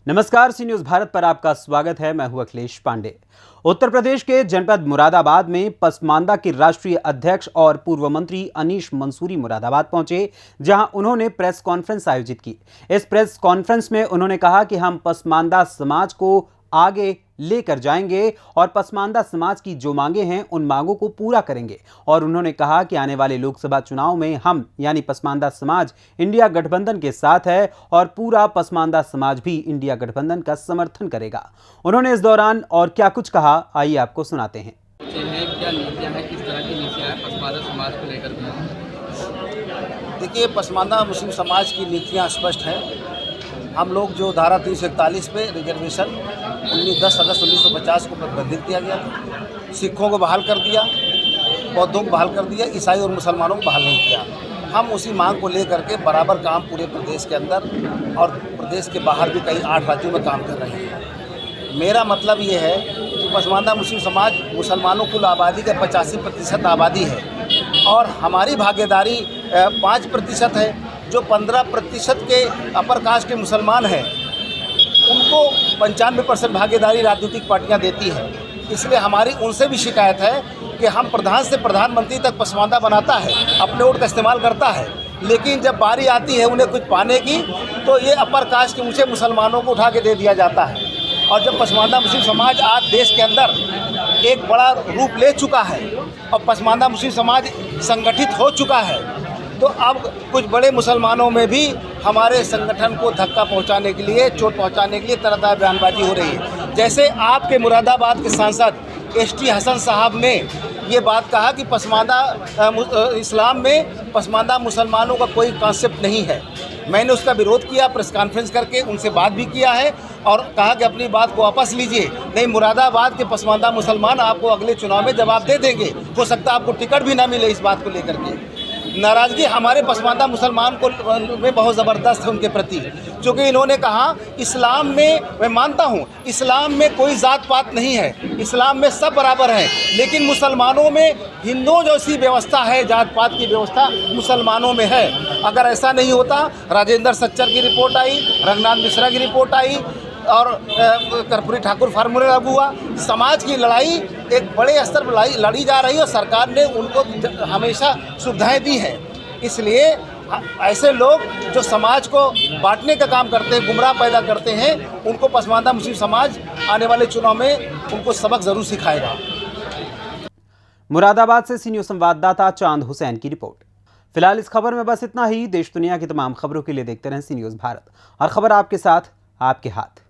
नमस्कार, सी न्यूज़ भारत पर आपका स्वागत है। मैं हूं अखिलेश पांडे। उत्तर प्रदेश के जनपद मुरादाबाद में पसमानदा के राष्ट्रीय अध्यक्ष और पूर्व मंत्री अनीश मंसूरी मुरादाबाद पहुंचे, जहां उन्होंने प्रेस कॉन्फ्रेंस आयोजित की। इस प्रेस कॉन्फ्रेंस में उन्होंने कहा कि हम पसमानदा समाज को आगे लेकर जाएंगे और पसमानदा समाज की जो मांगे हैं उन मांगों को पूरा करेंगे। और उन्होंने कहा कि आने वाले लोकसभा चुनाव में हम यानी पसमानदा समाज इंडिया गठबंधन के साथ है और पूरा पसमानदा समाज भी इंडिया गठबंधन का समर्थन करेगा। उन्होंने इस दौरान और क्या कुछ कहा, आइए आपको सुनाते हैं। क्या नीतियां हैं, किस तरह की नीतियां हैं पसमानदा समाज को लेकर? देखिए, पसमानदा मुस्लिम समाज की नीतियां स्पष्ट हैं। हम लोग जो धारा 341 पे रिजर्वेशन 10 अगस्त 1950 को प्रतिबंधित किया गया था, सिखों को बहाल कर दिया, बौद्धों को बहाल कर दिया, ईसाई और मुसलमानों को बहाल नहीं किया। हम उसी मांग को लेकर के बराबर काम पूरे प्रदेश के अंदर और प्रदेश के बाहर भी कई 8 राज्यों में काम कर रहे हैं। मेरा मतलब ये है कि पसमानदा मुस्लिम समाज मुसलमानों कुल आबादी का 85% आबादी है और हमारी भागीदारी 5% है। जो 15% के अपर कास्ट के मुसलमान हैं उनको 95% भागीदारी राजनीतिक पार्टियां देती हैं। इसलिए हमारी उनसे भी शिकायत है कि हम प्रधान से प्रधानमंत्री तक पसमानदा बनाता है, अपने वोट का इस्तेमाल करता है, लेकिन जब बारी आती है उन्हें कुछ पाने की तो ये अपर कास्ट के ऊँचे मुसलमानों को उठा के दे दिया जाता है। और जब पसमानदा मुस्लिम समाज आज देश के अंदर एक बड़ा रूप ले चुका है और पसमानदा मुस्लिम समाज संगठित हो चुका है, तो अब कुछ बड़े मुसलमानों में भी हमारे संगठन को धक्का पहुंचाने के लिए, चोट पहुंचाने के लिए तरह तरह बयानबाजी हो रही है। जैसे आपके मुरादाबाद के सांसद एसटी हसन साहब ने ये बात कहा कि पसमानदा इस्लाम में पसमानदा मुसलमानों का कोई कॉन्सेप्ट नहीं है। मैंने उसका विरोध किया, प्रेस कॉन्फ्रेंस करके उनसे बात भी किया है और कहा कि अपनी बात को वापस लीजिए, नहीं मुरादाबाद के पसमानदा मुसलमान आपको अगले चुनाव में जवाब दे देंगे। हो सकता है आपको टिकट भी ना मिले इस बात को लेकर के। नाराज़गी हमारे पसमानदा मुसलमान को में बहुत ज़बरदस्त है उनके प्रति, क्योंकि इन्होंने कहा इस्लाम में, मैं मानता हूँ इस्लाम में कोई जात पात नहीं है, इस्लाम में सब बराबर हैं, लेकिन मुसलमानों में हिंदुओं जैसी व्यवस्था है, जात पात की व्यवस्था मुसलमानों में है। अगर ऐसा नहीं होता, राजेंद्र सच्चर की रिपोर्ट आई, रघुनाथ मिश्रा की रिपोर्ट आई और कर्पूरी ठाकुर फार्मूला लागू हुआ। समाज की लड़ाई एक बड़े स्तर पर लड़ी जा रही है और सरकार ने उनको हमेशा सुविधाएं दी हैं। इसलिए ऐसे लोग जो समाज को बांटने का काम करते हैं, गुमराह पैदा करते हैं, उनको पसमानदा मुस्लिम समाज आने वाले चुनाव में उनको सबक ज़रूर सिखाएगा। मुरादाबाद से सी न्यूज़ संवाददाता चांद हुसैन की रिपोर्ट। फिलहाल इस खबर में बस इतना ही। देश दुनिया की तमाम खबरों के लिए देखते रहें सी न्यूज़ भारत, और खबर आपके साथ, आपके हाथ।